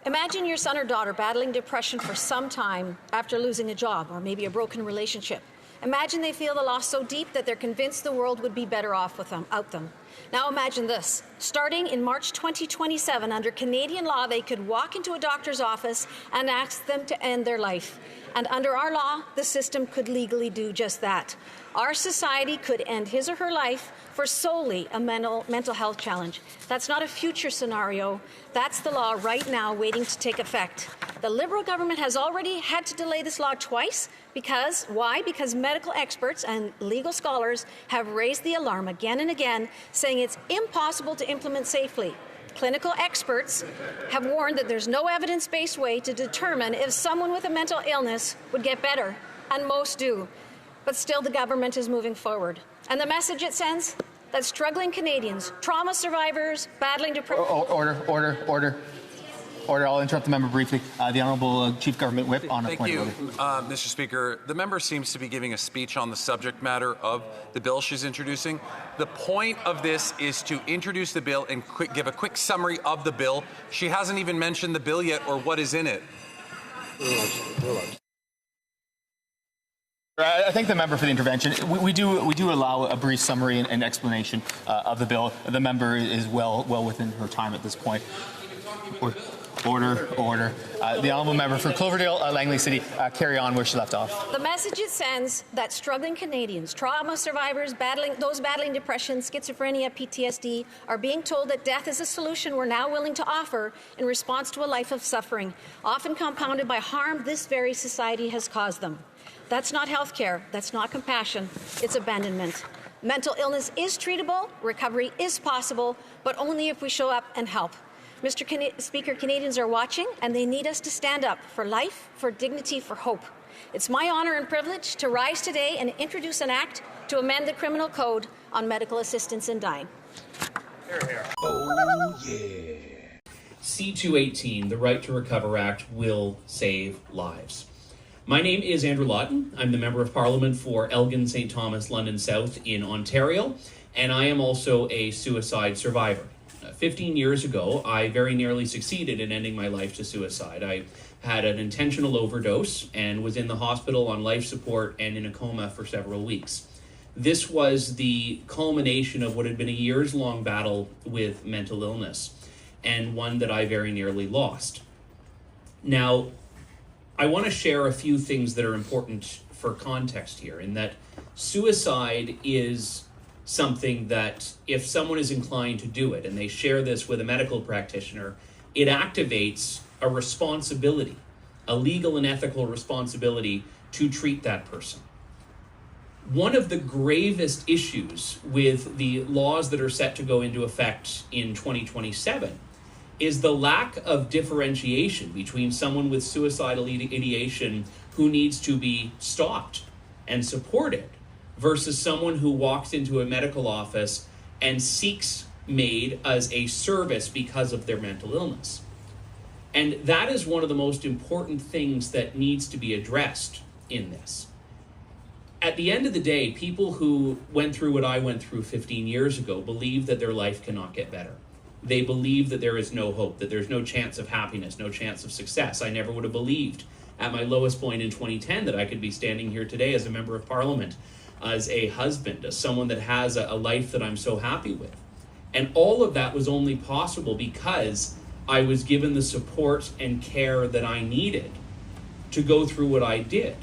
Imagine your son or daughter battling depression for some time after losing a job or maybe a broken relationship. Imagine they feel the loss so deep that they're convinced the world would be better off without them. Now imagine this. Starting in March 2027, under Canadian law, they could walk into a doctor's office and ask them to end their life. And under our law, the system could legally do just that. Our society could end his or her life for solely a mental health challenge. That's not a future scenario. That's the law right now waiting to take effect. The Liberal government has already had to delay this law twice. Why? Because medical experts and legal scholars have raised the alarm again and again, saying it's impossible to implement safely. Clinical experts have warned that there's no evidence-based way to determine if someone with a mental illness would get better, and most do. But still, the government is moving forward. And the message it sends? That struggling Canadians, trauma survivors, battling depression... Order. I'll interrupt the member briefly. The Honourable Chief Government Whip on a point of order. Thank you, Mr. Speaker. The member seems to be giving a speech on the subject matter of the bill she's introducing. The point of this is to introduce the bill and give a quick summary of the bill. She hasn't even mentioned the bill yet or what is in it. I thank the member for the intervention. We do allow a brief summary and explanation of the bill. The member is well within her time at this point. Order. The honourable member for Cloverdale, Langley City, carry on where she left off. The message it sends that struggling Canadians, trauma survivors, those battling depression, schizophrenia, PTSD, are being told that death is a solution we're now willing to offer in response to a life of suffering, often compounded by harm this very society has caused them. That's not health care. That's not compassion. It's abandonment. Mental illness is treatable. Recovery is possible, but only if we show up and help. Mr. Speaker, Canadians are watching, and they need us to stand up for life, for dignity, for hope. It's my honour and privilege to rise today and introduce an act to amend the Criminal Code on medical assistance in dying. C-218, the Right to Recover Act, will save lives. My name is Andrew Lawton. I'm the Member of Parliament for Elgin, St. Thomas, London South in Ontario, and I am also a suicide survivor. 15 years ago, I very nearly succeeded in ending my life to suicide. I had an intentional overdose and was in the hospital on life support and in a coma for several weeks. This was the culmination of what had been a years-long battle with mental illness, and one that I very nearly lost. Now, I want to share a few things that are important for context here, in that suicide is something that if someone is inclined to do it and they share this with a medical practitioner, it activates a responsibility, a legal and ethical responsibility to treat that person. One of the gravest issues with the laws that are set to go into effect in 2027 is the lack of differentiation between someone with suicidal ideation who needs to be stopped and supported versus someone who walks into a medical office and seeks MAiD as a service because of their mental illness. And that is one of the most important things that needs to be addressed in this. At the end of the day, people who went through what I went through 15 years ago believe that their life cannot get better. They believe that there is no hope, that there's no chance of happiness, no chance of success. I never would have believed at my lowest point in 2010 that I could be standing here today as a member of Parliament, as a husband, as someone that has a life that I'm so happy with. And all of that was only possible because I was given the support and care that I needed to go through what I did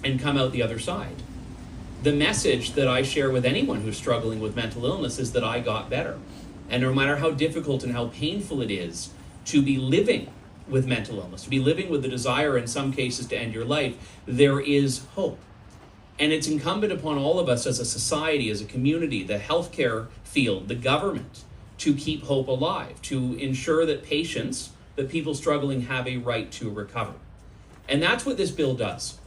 and come out the other side. The message that I share with anyone who's struggling with mental illness is that I got better. And no matter how difficult and how painful it is to be living with mental illness, to be living with the desire in some cases to end your life, there is hope. And it's incumbent upon all of us as a society, as a community, the healthcare field, the government, to keep hope alive, to ensure that patients, that people struggling have a right to recover. And that's what this bill does.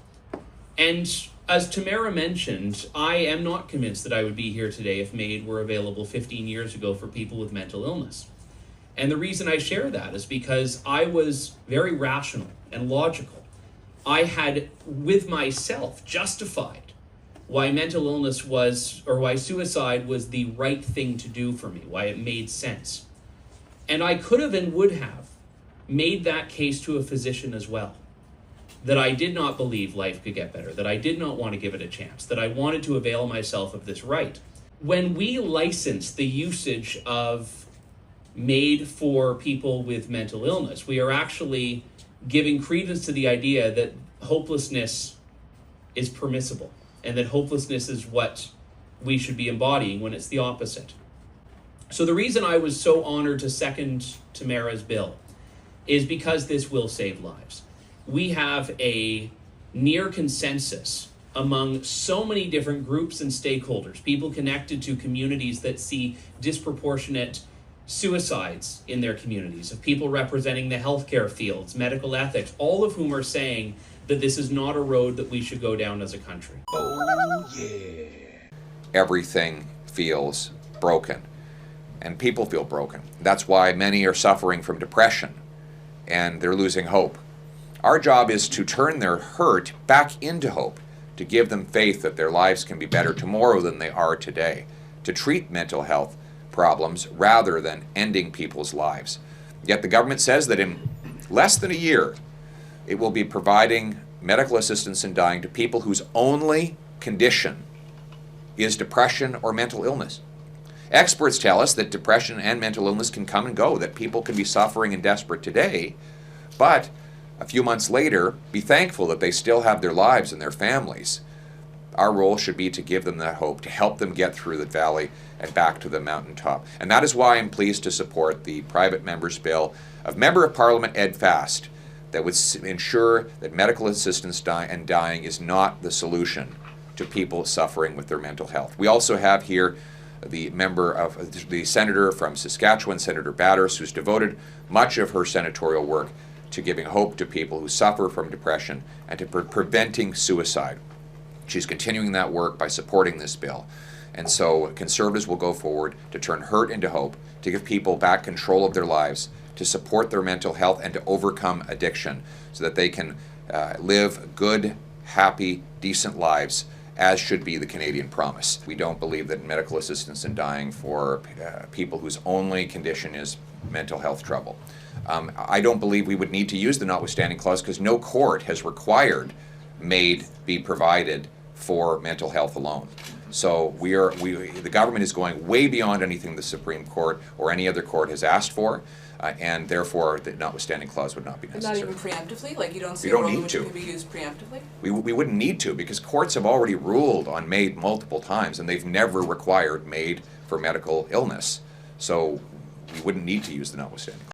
And as Tamara mentioned, I am not convinced that I would be here today if MAiD were available 15 years ago for people with mental illness. And the reason I share that is because I was very rational and logical. I had, with myself, justified why mental illness was, or why suicide was the right thing to do for me, why it made sense. And I could have and would have made that case to a physician as well, that I did not believe life could get better, that I did not want to give it a chance, that I wanted to avail myself of this right. When we license the usage of MAiD for people with mental illness, we are actually giving credence to the idea that hopelessness is permissible and that hopelessness is what we should be embodying when it's the opposite. So the reason I was so honored to second Tamara's bill is because this will save lives. We have a near consensus among so many different groups and stakeholders, people connected to communities that see disproportionate suicides in their communities, of people representing the healthcare fields, medical ethics, all of whom are saying that this is not a road that we should go down as a country. Oh, yeah. Everything feels broken, and people feel broken. That's why many are suffering from depression, and they're losing hope. Our job is to turn their hurt back into hope, to give them faith that their lives can be better tomorrow than they are today, to treat mental health problems rather than ending people's lives. Yet the government says that in less than a year, it will be providing medical assistance in dying to people whose only condition is depression or mental illness. Experts tell us that depression and mental illness can come and go, that people can be suffering and desperate today, but a few months later, be thankful that they still have their lives and their families. Our role should be to give them that hope, to help them get through the valley and back to the mountaintop. And that is why I'm pleased to support the private member's bill of Member of Parliament Ed Fast that would ensure that medical assistance and dying is not the solution to people suffering with their mental health. We also have here the senator from Saskatchewan, Senator Batters, who's devoted much of her senatorial work to giving hope to people who suffer from depression and to preventing suicide. She's continuing that work by supporting this bill. And so Conservatives will go forward to turn hurt into hope, to give people back control of their lives, to support their mental health, and to overcome addiction so that they can live good, happy, decent lives, as should be the Canadian promise. We don't believe that medical assistance in dying for people whose only condition is mental health trouble. I don't believe we would need to use the notwithstanding clause because no court has required MAiD be provided for mental health alone. So the government is going way beyond anything the Supreme Court or any other court has asked for, and therefore the notwithstanding clause would not be necessary. Not even preemptively? Like you don't see a world in which it can be used preemptively? We wouldn't need to because courts have already ruled on MAiD multiple times and they've never required MAiD for medical illness. So we wouldn't need to use the notwithstanding clause.